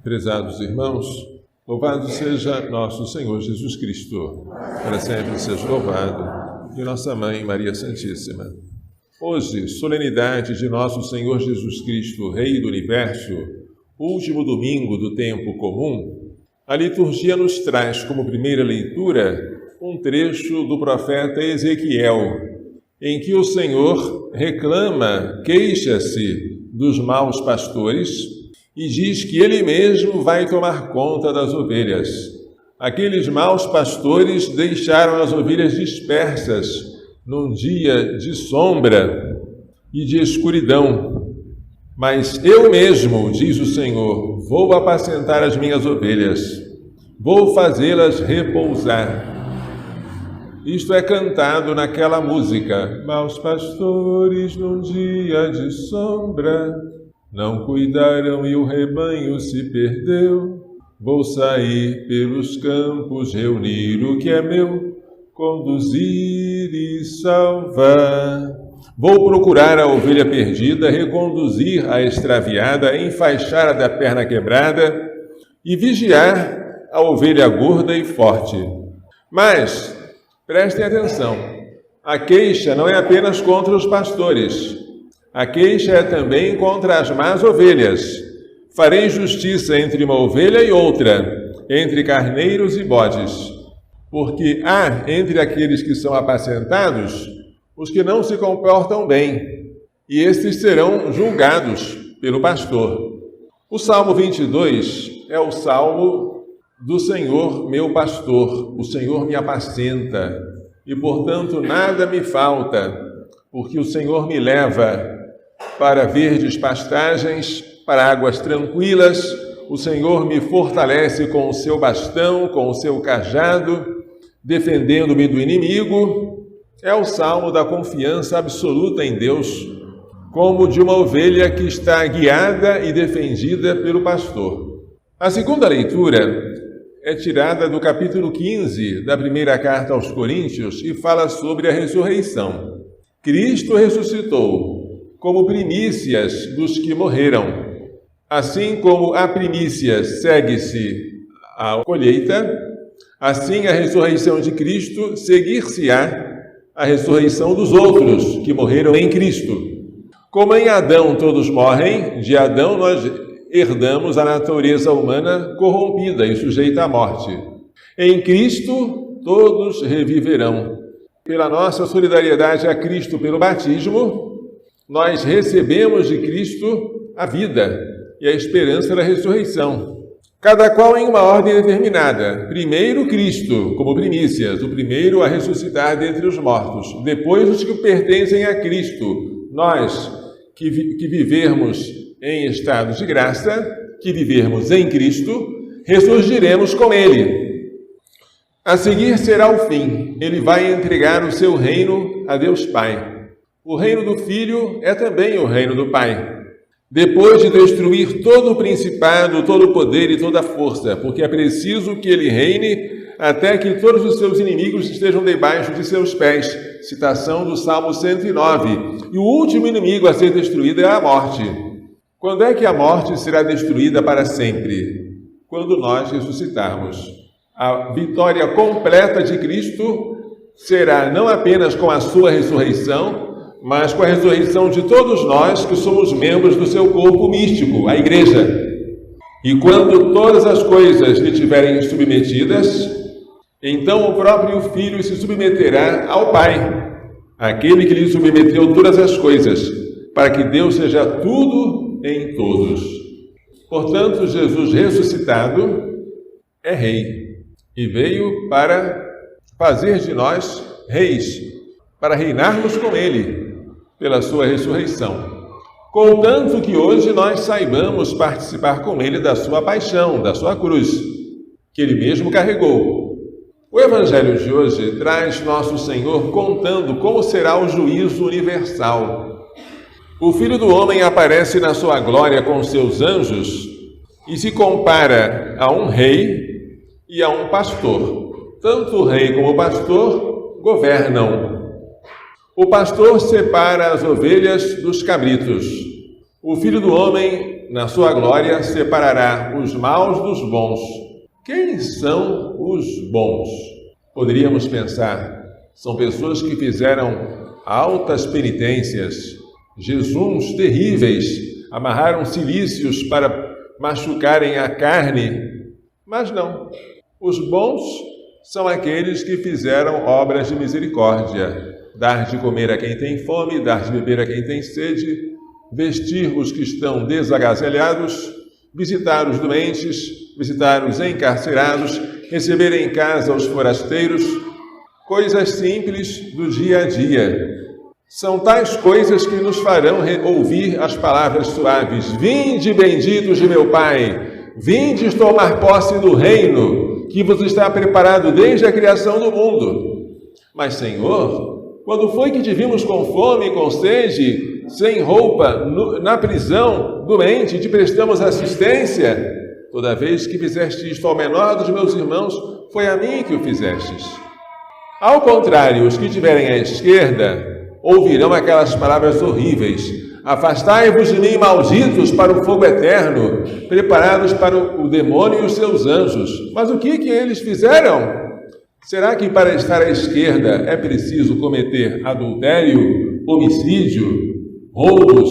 Prezados irmãos, louvado seja nosso Senhor Jesus Cristo, para sempre seja louvado, e nossa Mãe Maria Santíssima. Hoje, solenidade de nosso Senhor Jesus Cristo, Rei do Universo, último domingo do tempo comum, a liturgia nos traz como primeira leitura um trecho do profeta Ezequiel, em que o Senhor reclama, queixa-se dos maus pastores e diz que Ele mesmo vai tomar conta das ovelhas. Aqueles maus pastores deixaram as ovelhas dispersas num dia de sombra e de escuridão. Mas eu mesmo, diz o Senhor, vou apacentar as minhas ovelhas, vou fazê-las repousar. Isto é cantado naquela música: maus pastores num dia de sombra não cuidaram e o rebanho se perdeu. Vou sair pelos campos, reunir o que é meu, conduzir e salvar. Vou procurar a ovelha perdida, reconduzir a extraviada, enfaixar a da perna quebrada e vigiar a ovelha gorda e forte. Mas, prestem atenção, a queixa não é apenas contra os pastores. A queixa é também contra as más ovelhas. Farei justiça entre uma ovelha e outra, entre carneiros e bodes. Porque há entre aqueles que são apacentados os que não se comportam bem, e estes serão julgados pelo pastor. O Salmo 22 é o Salmo do Senhor meu pastor. O Senhor me apacenta, e portanto nada me falta, porque o Senhor me leva para verdes pastagens, para águas tranquilas. O Senhor me fortalece com o seu bastão, com o seu cajado, defendendo-me do inimigo. É o salmo da confiança absoluta em Deus, como de uma ovelha que está guiada e defendida pelo pastor. A segunda leitura é tirada do capítulo 15 da primeira carta aos Coríntios e fala sobre a ressurreição. Cristo ressuscitou como primícias dos que morreram. Assim como a primícia segue-se à colheita, assim a ressurreição de Cristo seguir-se-á a ressurreição dos outros que morreram em Cristo. Como em Adão todos morrem, de Adão nós herdamos a natureza humana corrompida e sujeita à morte. Em Cristo todos reviverão. Pela nossa solidariedade a Cristo pelo batismo, nós recebemos de Cristo a vida e a esperança da ressurreição. Cada qual em uma ordem determinada. Primeiro Cristo, como primícias, o primeiro a ressuscitar dentre os mortos. Depois os que pertencem a Cristo. Nós que vivermos em estado de graça, que vivermos em Cristo, ressurgiremos com Ele. A seguir será o fim. Ele vai entregar o seu reino a Deus Pai. O reino do Filho é também o reino do Pai. Depois de destruir todo o principado, todo o poder e toda a força, porque é preciso que ele reine até que todos os seus inimigos estejam debaixo de seus pés. Citação do Salmo 109. E o último inimigo a ser destruído é a morte. Quando é que a morte será destruída para sempre? Quando nós ressuscitarmos. A vitória completa de Cristo será não apenas com a sua ressurreição, mas com a ressurreição de todos nós que somos membros do seu corpo místico, a Igreja. E quando todas as coisas lhe tiverem submetidas, então o próprio Filho se submeterá ao Pai, aquele que lhe submeteu todas as coisas, para que Deus seja tudo em todos. Portanto, Jesus ressuscitado é Rei, e veio para fazer de nós reis, para reinarmos com Ele, pela sua ressurreição. Contanto que hoje nós saibamos participar com Ele da sua paixão, da sua cruz, que Ele mesmo carregou. O Evangelho de hoje traz nosso Senhor contando como será o juízo universal. O Filho do Homem aparece na sua glória com seus anjos e se compara a um rei e a um pastor. Tanto o rei como o pastor governam. O pastor separa as ovelhas dos cabritos. O Filho do Homem, na sua glória, separará os maus dos bons. Quem são os bons? Poderíamos pensar, são pessoas que fizeram altas penitências, jejuns terríveis, amarraram cilícios para machucarem a carne. Mas não. Os bons são aqueles que fizeram obras de misericórdia. Dar de comer a quem tem fome, dar de beber a quem tem sede, vestir os que estão desagasalhados, visitar os doentes, visitar os encarcerados, receber em casa os forasteiros, coisas simples do dia a dia. São tais coisas que nos farão ouvir as palavras suaves: vinde, benditos de meu Pai, vinde tomar posse do reino que vos está preparado desde a criação do mundo. Mas, Senhor, quando foi que te vimos com fome, com sede, sem roupa, na prisão, doente, te prestamos assistência? Toda vez que fizeste isto ao menor dos meus irmãos, foi a mim que o fizestes. Ao contrário, os que estiverem à esquerda ouvirão aquelas palavras horríveis: afastai-vos de mim, malditos, para o fogo eterno, preparados para o demônio e os seus anjos. Mas o que eles fizeram? Será que para estar à esquerda é preciso cometer adultério, homicídio, roubos?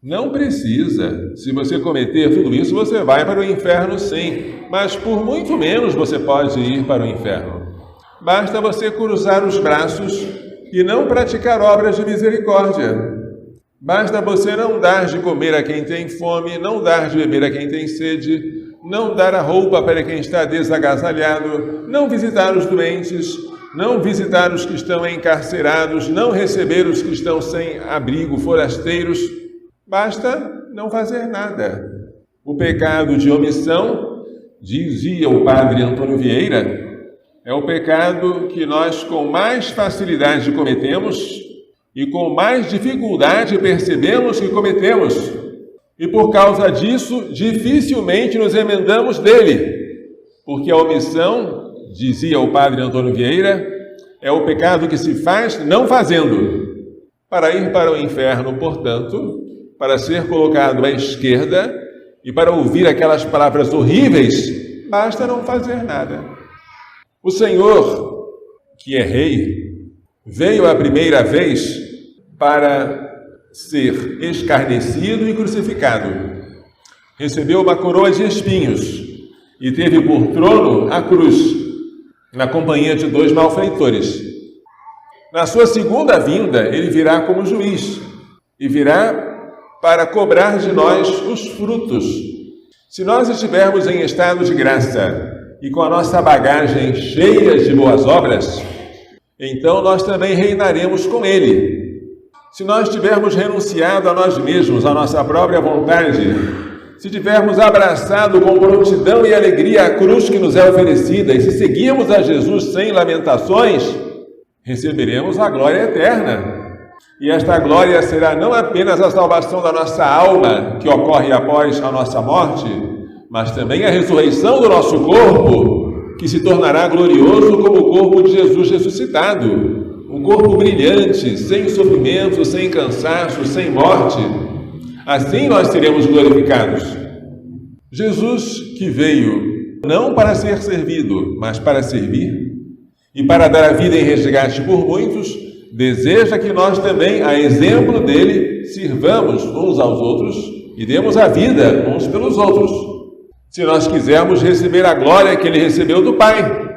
Não precisa. Se você cometer tudo isso, você vai para o inferno, sim. Mas por muito menos você pode ir para o inferno. Basta você cruzar os braços e não praticar obras de misericórdia. Basta você não dar de comer a quem tem fome, não dar de beber a quem tem sede, não dar a roupa para quem está desagasalhado, não visitar os doentes, não visitar os que estão encarcerados, não receber os que estão sem abrigo, forasteiros. Basta não fazer nada. O pecado de omissão, dizia o padre Antônio Vieira, é o pecado que nós com mais facilidade cometemos e com mais dificuldade percebemos que cometemos. E por causa disso, dificilmente nos emendamos dele. Porque a omissão, dizia o padre Antônio Vieira, é o pecado que se faz não fazendo. Para ir para o inferno, portanto, para ser colocado à esquerda e para ouvir aquelas palavras horríveis, basta não fazer nada. O Senhor, que é Rei, veio a primeira vez para ser escarnecido e crucificado. Recebeu uma coroa de espinhos e teve por trono a cruz, na companhia de 2 malfeitores. Na sua segunda vinda, ele virá como juiz e virá para cobrar de nós os frutos. Se nós estivermos em estado de graça e com a nossa bagagem cheia de boas obras, então nós também reinaremos com ele. Se nós tivermos renunciado a nós mesmos, à nossa própria vontade, se tivermos abraçado com prontidão e alegria a cruz que nos é oferecida, e se seguirmos a Jesus sem lamentações, receberemos a glória eterna. E esta glória será não apenas a salvação da nossa alma, que ocorre após a nossa morte, mas também a ressurreição do nosso corpo, que se tornará glorioso como o corpo de Jesus ressuscitado. Um corpo brilhante, sem sofrimento, sem cansaço, sem morte. Assim nós seremos glorificados. Jesus, que veio não para ser servido, mas para servir, e para dar a vida em resgate por muitos, deseja que nós também, a exemplo dele, sirvamos uns aos outros e demos a vida uns pelos outros. Se nós quisermos receber a glória que ele recebeu do Pai,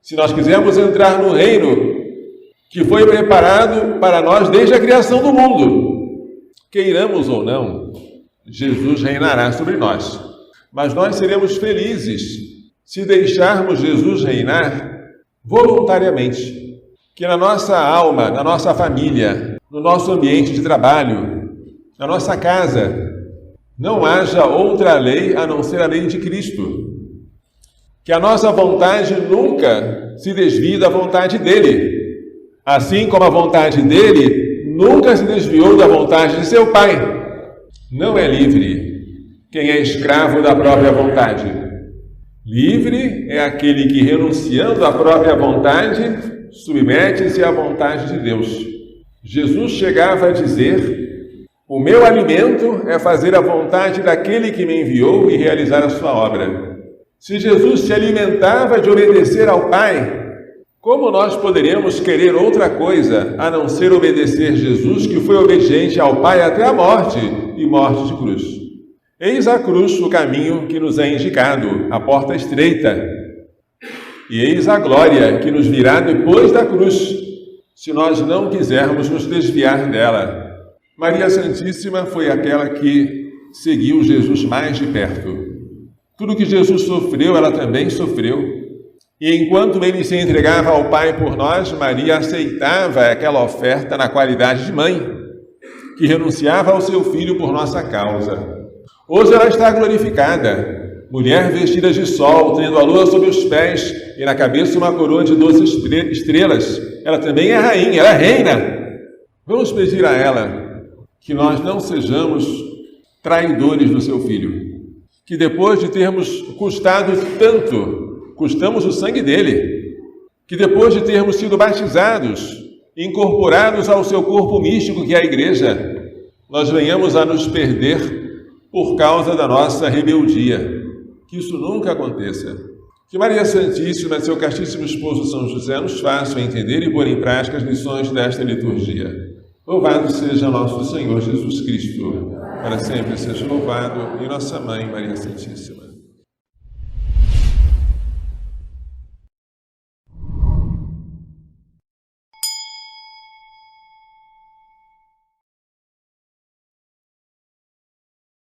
se nós quisermos entrar no reino que foi preparado para nós desde a criação do mundo, queiramos ou não, Jesus reinará sobre nós. Mas nós seremos felizes se deixarmos Jesus reinar voluntariamente. Que na nossa alma, na nossa família, no nosso ambiente de trabalho, na nossa casa, não haja outra lei a não ser a lei de Cristo. Que a nossa vontade nunca se desvie da vontade dele, assim como a vontade dele nunca se desviou da vontade de seu Pai. Não é livre quem é escravo da própria vontade. Livre é aquele que, renunciando à própria vontade, submete-se à vontade de Deus. Jesus chegava a dizer: O meu alimento é fazer a vontade daquele que me enviou e realizar a sua obra. Se Jesus se alimentava de obedecer ao Pai, como nós poderíamos querer outra coisa a não ser obedecer Jesus, que foi obediente ao Pai até a morte e morte de cruz? Eis a cruz o caminho que nos é indicado, a porta estreita. E eis a glória que nos virá depois da cruz, se nós não quisermos nos desviar dela. Maria Santíssima foi aquela que seguiu Jesus mais de perto. Tudo que Jesus sofreu, ela também sofreu. E enquanto ele se entregava ao Pai por nós, Maria aceitava aquela oferta na qualidade de mãe, que renunciava ao seu filho por nossa causa. Hoje ela está glorificada, mulher vestida de sol, tendo a lua sob os pés e na cabeça uma coroa de 12 estrelas. Ela também é rainha, ela é reina. Vamos pedir a ela que nós não sejamos traidores do seu filho, que depois de termos custado tanto, custamos o sangue dele, que depois de termos sido batizados, incorporados ao seu corpo místico, que é a igreja, nós venhamos a nos perder por causa da nossa rebeldia. Que isso nunca aconteça. Que Maria Santíssima e seu castíssimo esposo São José nos façam entender e pôr em prática as lições desta liturgia. Louvado seja nosso Senhor Jesus Cristo, para sempre seja louvado, e nossa Mãe Maria Santíssima.